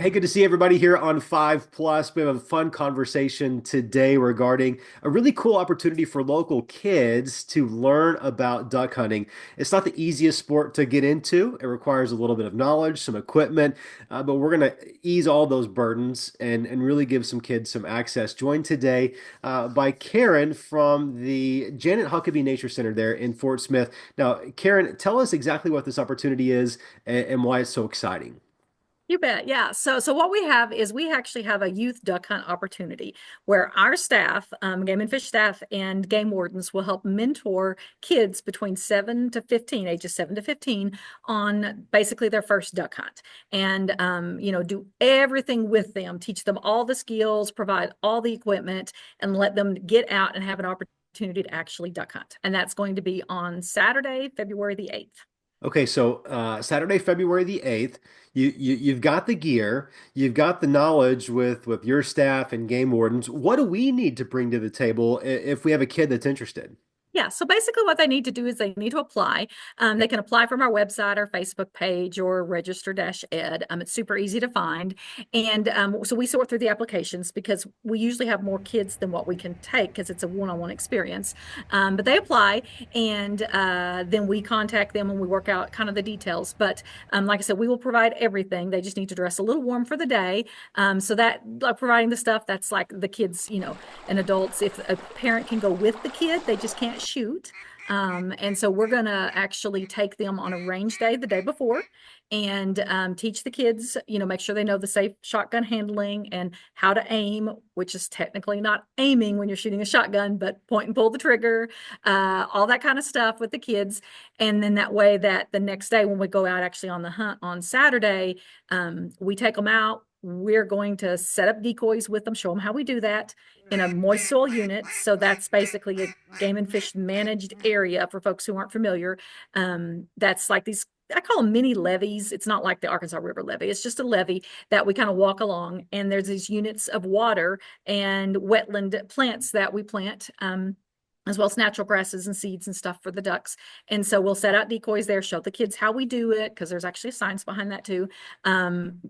Hey, good to see everybody here on 5 Plus. We have a fun conversation today regarding a really cool opportunity for local kids to learn about duck hunting. It's not the easiest sport to get into. It requires a little bit of knowledge, some equipment, but we're going to ease all those burdens and really give some kids some access. Joined today by Karen from the Janet Huckabee Nature Center there in Fort Smith. Now, Karen, tell us exactly what this opportunity is and why it's so exciting. You bet. Yeah. So what we have is we actually have a youth duck hunt opportunity where our staff, game and fish staff and game wardens will help mentor kids between 7 to 15, ages 7 to 15, on basically their first duck hunt. And, do everything with them, teach them all the skills, provide all the equipment, and let them get out and have an opportunity to actually duck hunt. And that's going to be on Saturday, February the 8th. Okay, so Saturday, February the 8th, you've got the gear, you've got the knowledge with your staff and game wardens. What do we need to bring to the table if we have a kid that's interested? Yeah, so basically what they need to do is they need to apply. They can apply from our website, our Facebook page, or register-ed. It's super easy to find. And so we sort through the applications because we usually have more kids than what we can take because it's a one-on-one experience. But they apply, and then we contact them and we work out kind of the details. But like I said, we will provide everything. They just need to dress a little warm for the day. So that, like providing the stuff, that's like the kids, and adults. If a parent can go with the kid, they just can't shoot. And so we're going to actually take them on a range day the day before and teach the kids, make sure they know the safe shotgun handling and how to aim, which is technically not aiming when you're shooting a shotgun, but point and pull the trigger, all that kind of stuff with the kids. And then that way that the next day when we go out actually on the hunt on Saturday, we take them out. We're going to set up decoys with them, show them how we do that in a moist soil unit. So that's basically a game and fish managed area for folks who aren't familiar. That's like these, I call them mini levees. It's not like the Arkansas River levee. It's just a levee that we kind of walk along, and there's these units of water and wetland plants that we plant. As well as natural grasses and seeds and stuff for the ducks. And so we'll set out decoys there, show the kids how we do it, because there's actually a science behind that too.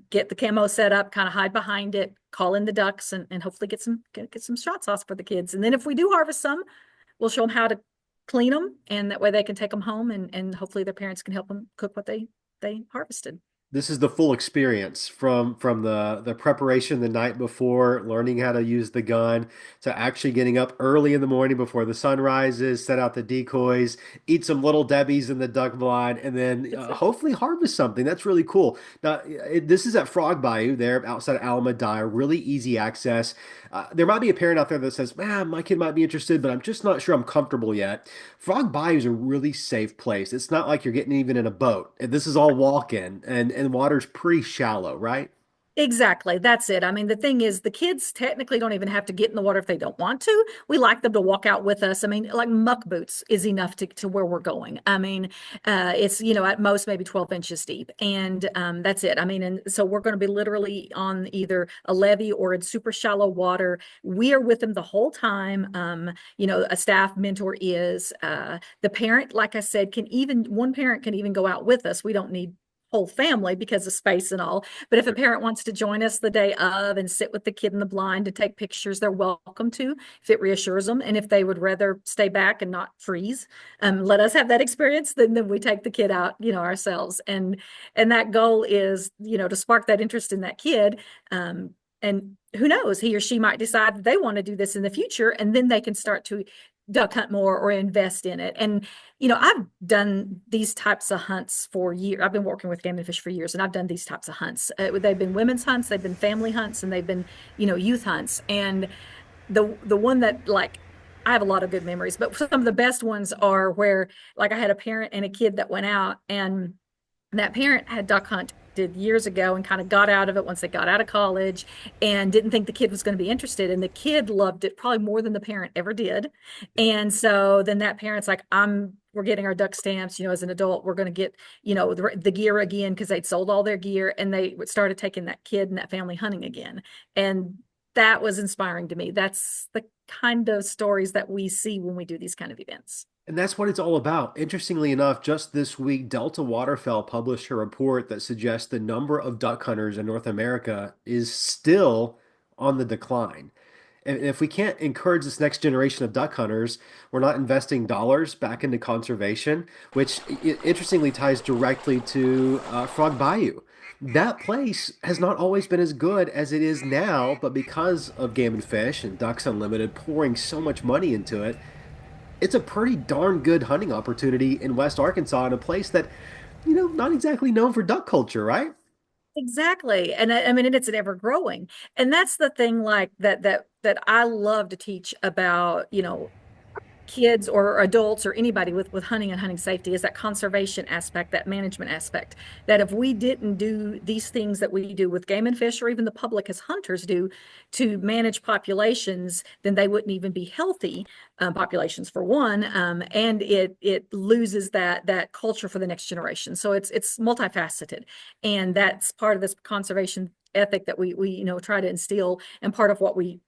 Get the camo set up, kind of hide behind it, call in the ducks, and hopefully get some shots off for the kids. And then if we do harvest some, we'll show them how to clean them, and that way they can take them home, and hopefully their parents can help them cook what they harvested. This is the full experience from the preparation the night before, learning how to use the gun, to actually getting up early in the morning before the sun rises, set out the decoys, eat some little debbies in the duck blind, and then hopefully harvest something. That's really cool. Now, this is at Frog Bayou there outside of Alameda, really easy access. There might be a parent out there that says, "Man, my kid might be interested, but I'm just not sure I'm comfortable yet." Frog Bayou is a really safe place. It's not like you're getting even in a boat. This is all walk-in, and water's pretty shallow, right? Exactly. That's it. I mean, the thing is, the kids technically don't even have to get in the water if they don't want to. We like them to walk out with us. I mean, like muck boots is enough to where we're going. I mean, it's, at most maybe 12 inches deep. And that's it. I mean, and so we're going to be literally on either a levee or in super shallow water. We are with them the whole time. A staff mentor is the parent, like I said, one parent can even go out with us. We don't need whole family because of space and all. But if a parent wants to join us the day of and sit with the kid in the blind to take pictures, they're welcome to, if it reassures them. And if they would rather stay back and not freeze, let us have that experience, then we take the kid out, ourselves. And that goal is, to spark that interest in that kid. And who knows, he or she might decide that they want to do this in the future, and then they can start to duck hunt more or invest in it. And I've done these types of hunts for years. I've been working with game and fish for years, and I've done these types of hunts. They've been women's hunts, they've been family hunts, and they've been youth hunts. And the one that, like, I have a lot of good memories, but some of the best ones are where, like, I had a parent and a kid that went out, and that parent had duck hunted years ago and kind of got out of it once they got out of college and didn't think the kid was going to be interested. And the kid loved it probably more than the parent ever did. And so then that parent's like, we're getting our duck stamps, as an adult, we're going to get, the gear again, because they'd sold all their gear, and they started taking that kid and that family hunting again. And that was inspiring to me. That's the kind of stories that we see when we do these kind of events. And that's what it's all about. Interestingly enough, just this week, Delta Waterfowl published a report that suggests the number of duck hunters in North America is still on the decline. And if we can't encourage this next generation of duck hunters, we're not investing dollars back into conservation, which interestingly ties directly to Frog Bayou. That place has not always been as good as it is now, but because of Game and Fish and Ducks Unlimited pouring so much money into it, it's a pretty darn good hunting opportunity in West Arkansas in a place that, not exactly known for duck culture, right? Exactly. And I mean, and it's an ever growing. And that's the thing like that I love to teach about, kids or adults or anybody with hunting and hunting safety is that conservation aspect, that management aspect. That if we didn't do these things that we do with game and fish, or even the public as hunters do, to manage populations, then they wouldn't even be healthy populations for one, and it loses that culture for the next generation. So it's multifaceted, and that's part of this conservation ethic that we try to instill, and part of what we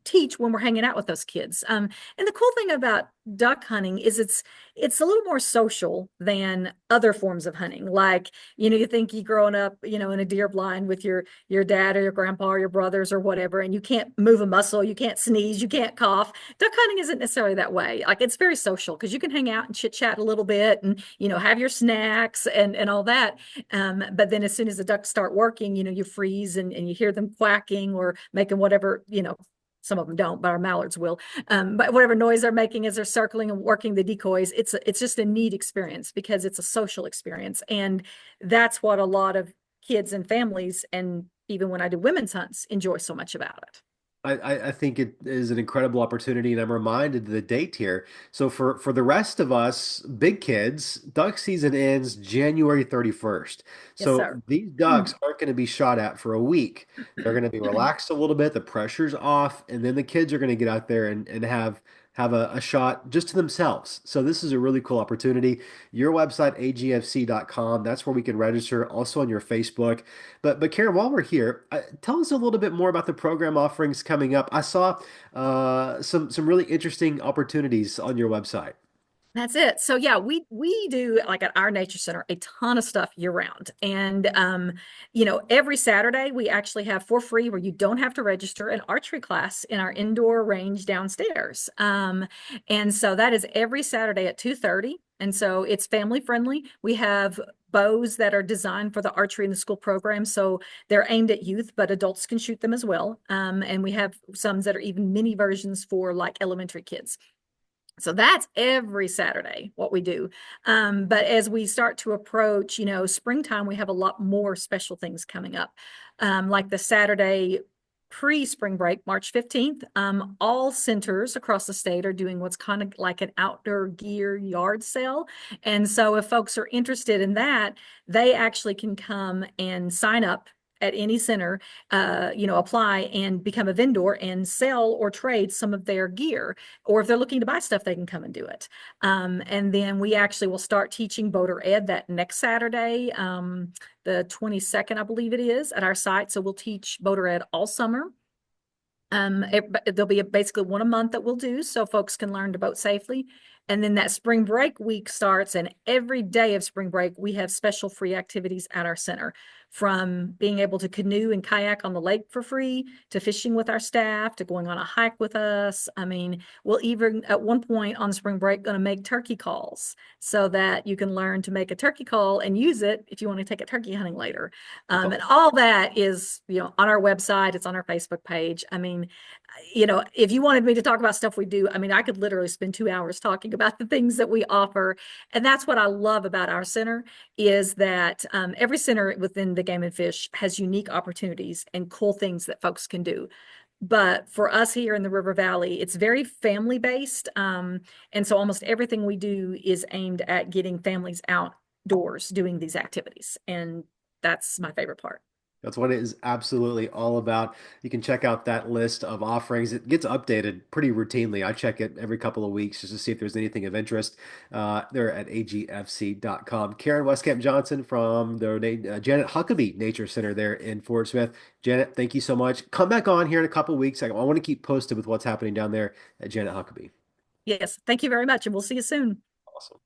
teach when we're hanging out with those kids. And the cool thing about duck hunting is it's a little more social than other forms of hunting. Like, you think you growing up, in a deer blind with your dad or your grandpa or your brothers or whatever, and you can't move a muscle, you can't sneeze, you can't cough. Duck hunting isn't necessarily that way. Like it's very social because you can hang out and chit chat a little bit and have your snacks and all that. But then as soon as the ducks start working, you freeze and you hear them quacking or making whatever, some of them don't, but our mallards will. But whatever noise they're making as they're circling and working the decoys, it's just a neat experience because it's a social experience, and that's what a lot of kids and families, and even when I do women's hunts, enjoy so much about it. I think it is an incredible opportunity, and I'm reminded of the date here. So for the rest of us big kids, duck season ends January 31st. Yes, So sir. these ducks aren't going to be shot at for a week. They're going to be relaxed a little bit, the pressure's off, and then the kids are going to get out there and have a shot just to themselves. So this is a really cool opportunity. Your website, agfc.com, that's where we can register, also on your Facebook. But Karen, while we're here, tell us a little bit more about the program offerings coming up. I saw some really interesting opportunities on your website. That's it. So yeah, we do like at our nature center a ton of stuff year round. And every Saturday we actually have for free where you don't have to register an archery class in our indoor range downstairs. And so that is every Saturday at 2:30. And so it's family friendly. We have bows that are designed for the archery in the school program. So they're aimed at youth, but adults can shoot them as well. And we have some that are even mini versions for like elementary kids. So that's every Saturday what we do. But as we start to approach, springtime, we have a lot more special things coming up. Like the Saturday pre-spring break, March 15th, all centers across the state are doing what's kind of like an outdoor gear yard sale. And so if folks are interested in that, they actually can come and sign up at any center, apply and become a vendor and sell or trade some of their gear. Or if they're looking to buy stuff, they can come and do it. And then we actually will start teaching boater ed that next Saturday, the 22nd, I believe it is, at our site. So we'll teach boater ed all summer. There'll be basically one a month that we'll do so folks can learn to boat safely. And then that spring break week starts, and every day of spring break, we have special free activities at our center, from being able to canoe and kayak on the lake for free, to fishing with our staff, to going on a hike with us. I mean, we'll even at one point on spring break going to make turkey calls so that you can learn to make a turkey call and use it if you want to take a turkey hunting later. That's And awesome. all that is, on our website, it's on our Facebook page. I mean, if you wanted me to talk about stuff we do, I mean, I could literally spend 2 hours talking about the things that we offer. And that's what I love about our center is that every center within the Game and Fish has unique opportunities and cool things that folks can do. But for us here in the River Valley, it's very family based. And so almost everything we do is aimed at getting families outdoors doing these activities. And that's my favorite part. That's what it is absolutely all about. You can check out that list of offerings. It gets updated pretty routinely. I check it every couple of weeks just to see if there's anything of interest. They're at agfc.com. Karen Westcamp Johnson from the Janet Huckabee Nature Center there in Fort Smith. Janet, thank you so much. Come back on here in a couple of weeks. I want to keep posted with what's happening down there at Janet Huckabee. Yes. Thank you very much, and we'll see you soon. Awesome.